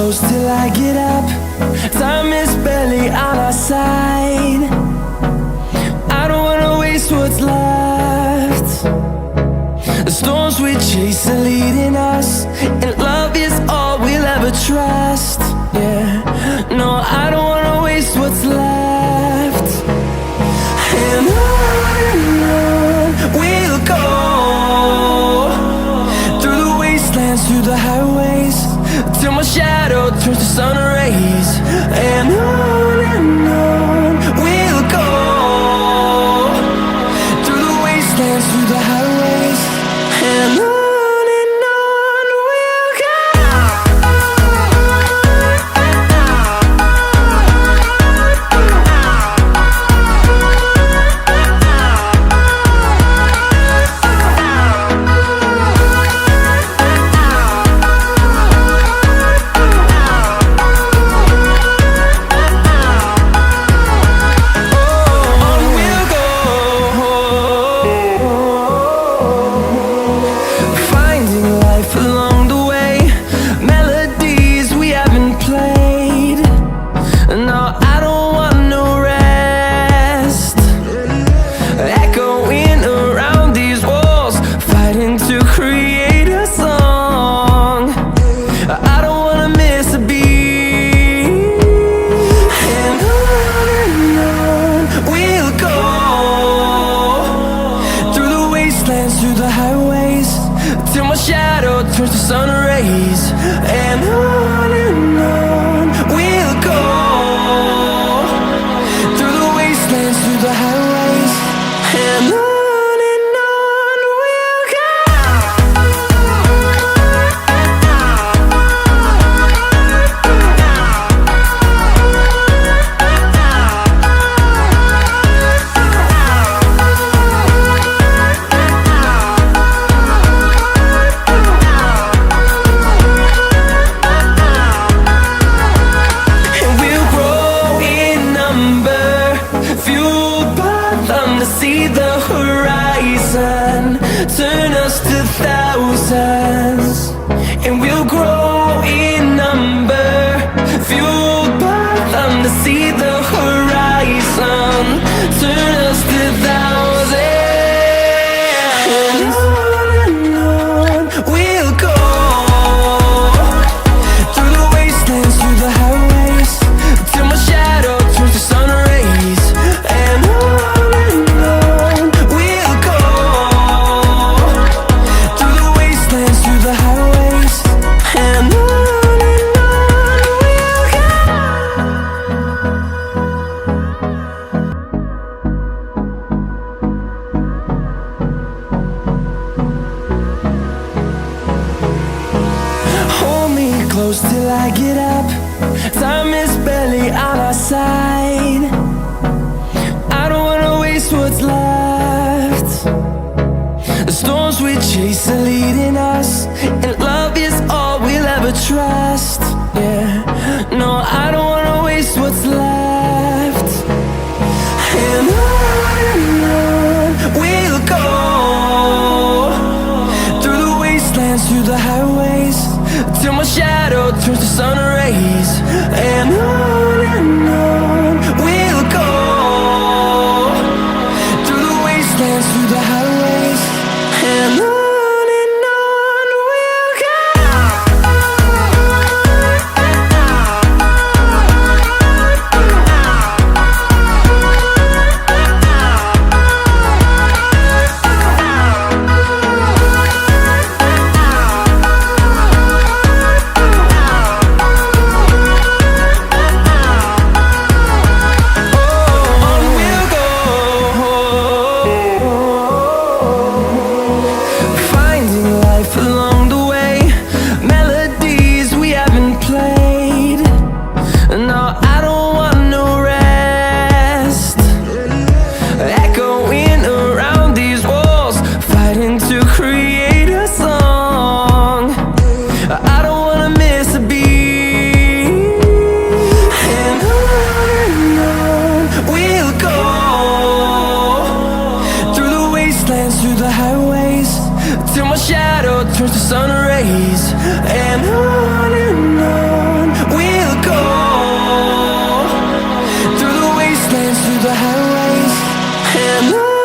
close till I get up. Time is barely on our side. I don't wanna waste what's left. The storms we chase are leading us, and love is all we'll ever trust. Yeah, no, I don't wanna waste what's left. And on we'll go, through the wastelands, through the highways, till my shadow turns to sun rays. And on we'll go, through the wastelands, through the highways, and on. Through the highways, till my shadow turns to sun rays. And on we'll go, through the wastelands, through the highways, and on. See the horizon turn us to thousands, and we'll grow in number, fueled by them to see the horizon turn us to thousands. And on we'll go, through the wastelands, through the highways, till my shadow turns to sun rays. And on close till I get up. Time is barely on our side. I don't wanna waste what's left. The storms we chase are leading us, and love is all we'll ever trust. Yeah, no, I don't wanna waste what's left. And on we'll go, through the wastelands, through the highways, till my shadow turns to sun rays. And on we'll go, through the wastelands, through the highways, and on. turns to sun rays, and on And